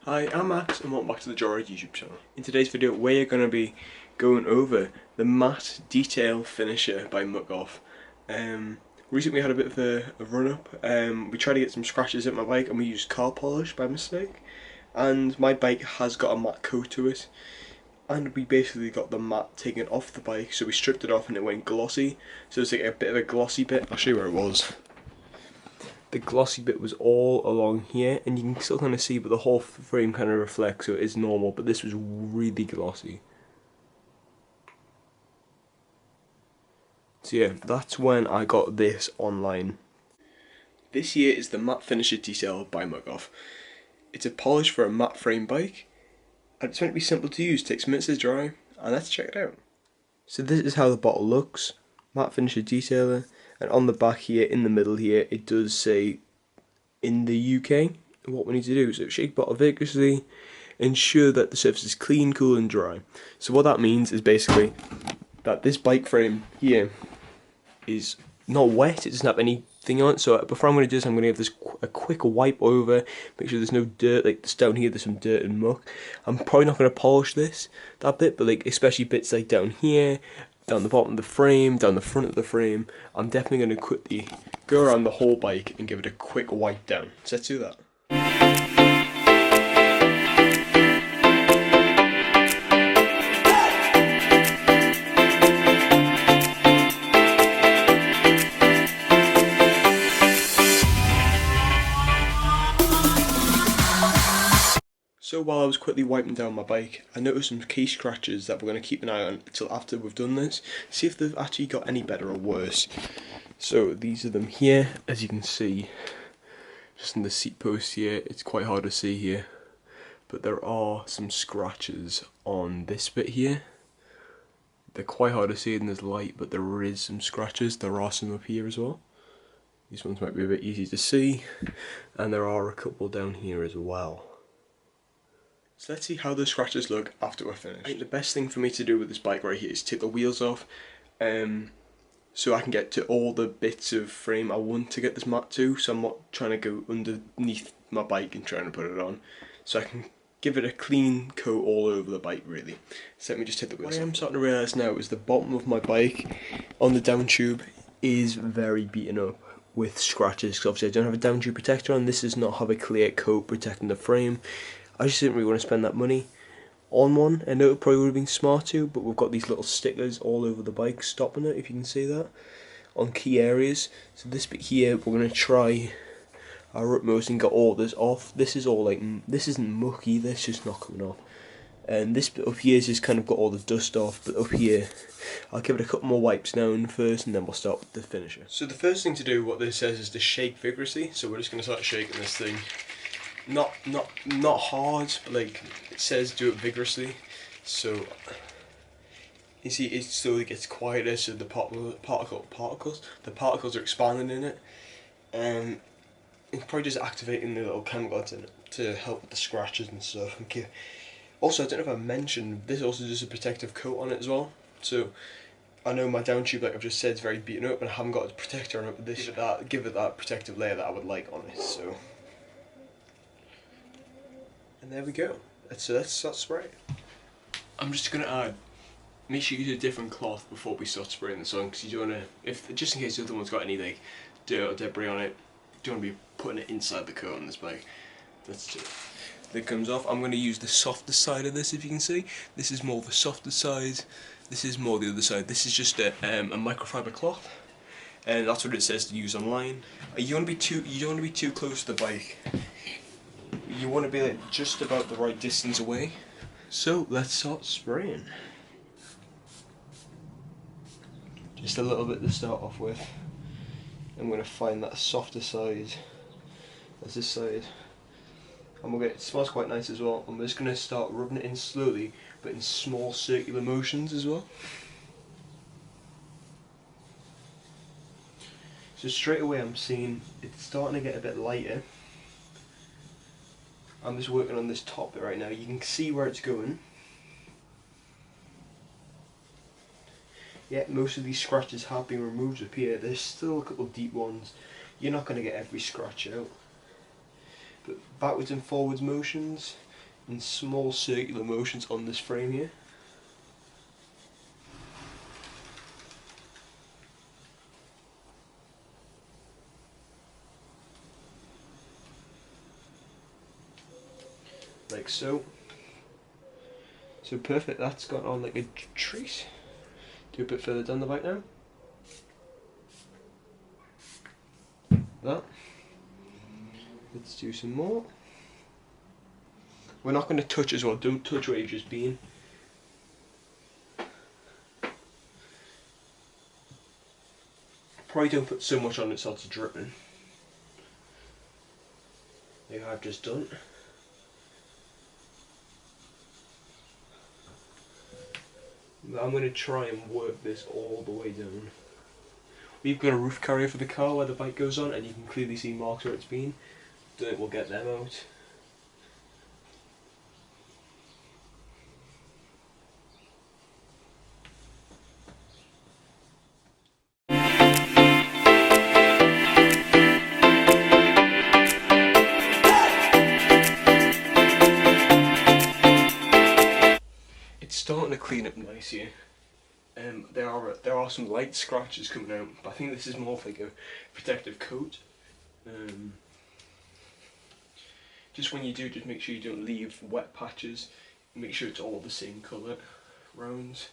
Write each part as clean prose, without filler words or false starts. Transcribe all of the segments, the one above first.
Hi, I'm Max and welcome back to the Joyride YouTube channel. In today's video we're going to be going over the matte detail finisher by Muc-off. Recently we had a bit of a run up. We tried to get some scratches at my bike and we used car polish by mistake, and my bike has got a matte coat to it, and we basically got the matte taken off the bike, so we stripped it off and it went glossy, so it's like a bit of a glossy bit. I'll show you where it was. The glossy bit was all along here, and you can still kind of see, but the whole frame kind of reflects, so it is normal, but this was really glossy. So yeah, that's when I got this online. This here is the matte finisher detail by Muc-off. It's a polish for a matte frame bike, and it's meant to be simple to use, takes minutes to dry, and let's check it out. So this is how the bottle looks, matte finisher detailer, and on the back here, in the middle here, it does say in the UK. What we need to do is shake bottle vigorously, ensure that the surface is clean, cool and dry. So what that means is basically that this bike frame here is not wet, it doesn't have anything on it. So before I'm going to do this, I'm going to give this a quick wipe over, make sure there's no dirt, like this down here there's some dirt and muck. I'm probably not going to polish that bit, but like especially bits like down here, down the bottom of the frame, down the front of the frame, I'm definitely going to quickly go around the whole bike and give it a quick wipe down. So let's do that. So while I was quickly wiping down my bike, I noticed some key scratches that we're going to keep an eye on until after we've done this, see if they've actually got any better or worse. So these are them here, as you can see, just in the seat post here. It's quite hard to see here, but there are some scratches on this bit here. They're quite hard to see in this light, but there is some scratches. There are some up here as well. These ones might be a bit easy to see, and there are a couple down here as well. So let's see how the scratches look after we're finished. I think the best thing for me to do with this bike right here is take the wheels off, so I can get to all the bits of frame I want to get this matte to, so I'm not trying to go underneath my bike and trying to put it on. So I can give it a clean coat all over the bike really. So let me just take the wheels off. What I'm starting to realise now is the bottom of my bike on the down tube is very beaten up with scratches, because obviously I don't have a down tube protector on. This does not have a clear coat protecting the frame. I just didn't really want to spend that money on one. I know it probably would have been smart to, but we've got these little stickers all over the bike stopping it, if you can see that, on key areas. So this bit here, we're going to try our utmost and get all this off. This is all like, this isn't mucky, this is just not coming off. And this bit up here has just kind of got all the dust off, but up here, I'll give it a couple more wipes down first and then we'll start with the finisher. So the first thing to do, what this says, is to shake vigorously. So we're just going to start shaking this thing. Not hard, but like it says, do it vigorously. So you see, it slowly gets quieter. So the particles are expanding in it, and it's probably just activating the little chemicals in it to help with the scratches and stuff. Okay. Also, I don't know if I mentioned this also does a protective coat on it as well. So I know my down tube, like I've just said, is very beaten up, and I haven't got a protector on it. But this give it that protective layer that I would like on it. So. And there we go. So let's start spraying. I'm just going to add, make sure you use a different cloth before we start spraying this on, because you don't want to, just in case the other one's got any like dirt or debris on it, you don't want to be putting it inside the coat on this bike. That's it. That comes off. I'm going to use the softer side of this, if you can see. This is more the softer side, this is more the other side. This is just a microfiber cloth, and that's what it says to use online. You don't want to be too close to the bike. You want to be like just about the right distance away. So let's start spraying. Just a little bit to start off with. I'm going to find that softer side as this side. And it smells quite nice as well. I'm just going to start rubbing it in slowly, but in small circular motions as well. So straight away I'm seeing it's starting to get a bit lighter. I'm just working on this top bit right now. You can see where it's going. Yeah, most of these scratches have been removed up here. There's still a couple of deep ones. You're not going to get every scratch out. But backwards and forwards motions, in small circular motions on this frame here. Like so. So perfect, that's got on like a trace. Do a bit further down the bike now. That. Let's do some more. We're not going to touch as well, don't touch where you've just been. Probably don't put so much on it so it's dripping. Like I've just done. But I'm going to try and work this all the way down. We've got a roof carrier for the car where the bike goes on, and you can clearly see marks where it's been. Dirt will get them out. It's starting to clean up nice here. There are some light scratches coming out, but I think this is more of like a protective coat. Just when you do, just make sure you don't leave wet patches. Make sure it's all the same colour rounds.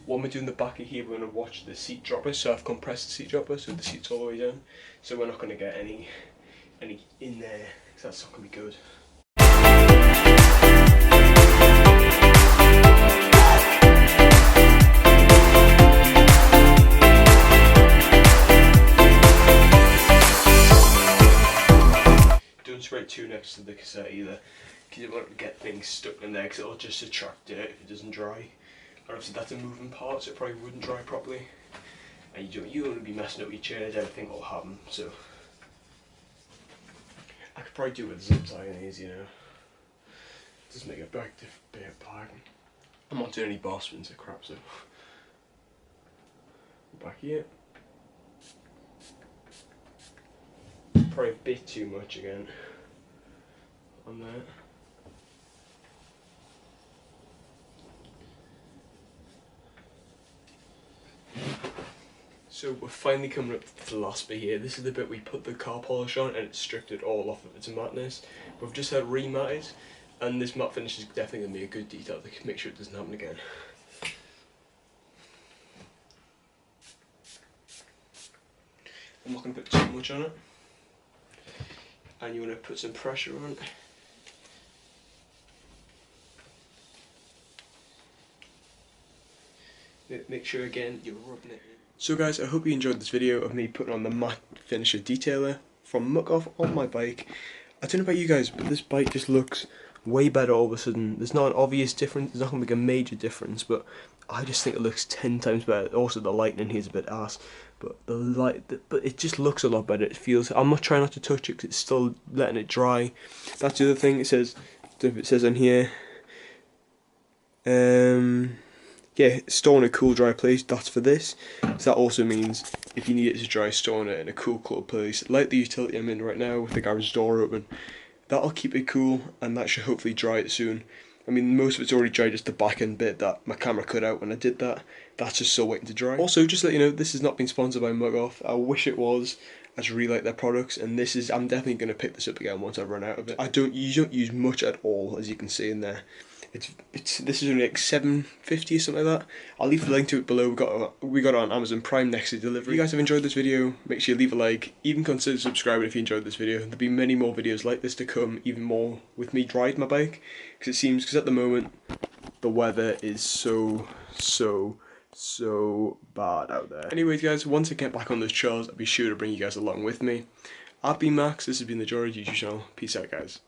What I'm going to do in the back of here, we're going to watch the seat dropper. So I've compressed the seat dropper so the seat's all the way down. So we're not going to get any in there, because that's not going to be good. Don't spray it too next to the cassette either, because you won't get things stuck in there, because it'll just attract dirt if it doesn't dry. Obviously that's a moving part, so it probably wouldn't dry properly. And you don't want to be messing up your chairs, everything will happen, so. I could probably do it with zip tying these, you know. Just make a big bit of bag. I'm not doing any bar spins or crap, so. Back here. Probably a bit too much again. On there. So we're finally coming up to the last bit here. This is the bit we put the car polish on and it stripped it all off of its matness. We've just had rematted, and this matte finish is definitely going to be a good detail to make sure it doesn't happen again. I'm not going to put too much on it. And you want to put some pressure on it. Make sure again you're rubbing it in. So guys, I hope you enjoyed this video of me putting on the matte finisher detailer from Muc-off on my bike. I don't know about you guys, but this bike just looks way better all of a sudden. There's not an obvious difference, there's not going to be a major difference, but I just think it looks 10 times better. Also the lighting here's a bit ass, but but it just looks a lot better. It feels, I'm not trying not to touch it because it's still letting it dry. That's the other thing, it says, I don't know if it says on here, yeah, store in a cool dry place, that's for this. So that also means if you need it to dry, store it in a cool place, like the utility I'm in right now with the garage door open. That'll keep it cool, and that should hopefully dry it soon. I mean, most of it's already dried, just the back end bit that my camera cut out when I did that. That's just still waiting to dry. Also, just to let you know, this has not been sponsored by Muc-off. I wish it was. I just really like their products, and this is, I'm definitely going to pick this up again once I run out of it. You don't use much at all, as you can see in there. This is only like $7.50 or something like that. I'll leave the link to it below. We got it on Amazon Prime next to delivery. If you guys have enjoyed this video, make sure you leave a like. Even consider subscribing if you enjoyed this video. There'll be many more videos like this to come, even more with me riding my bike. Because at the moment the weather is so bad out there. Anyways guys, once I get back on those trails, I'll be sure to bring you guys along with me. I've been Max, this has been the George YouTube channel. Peace out guys.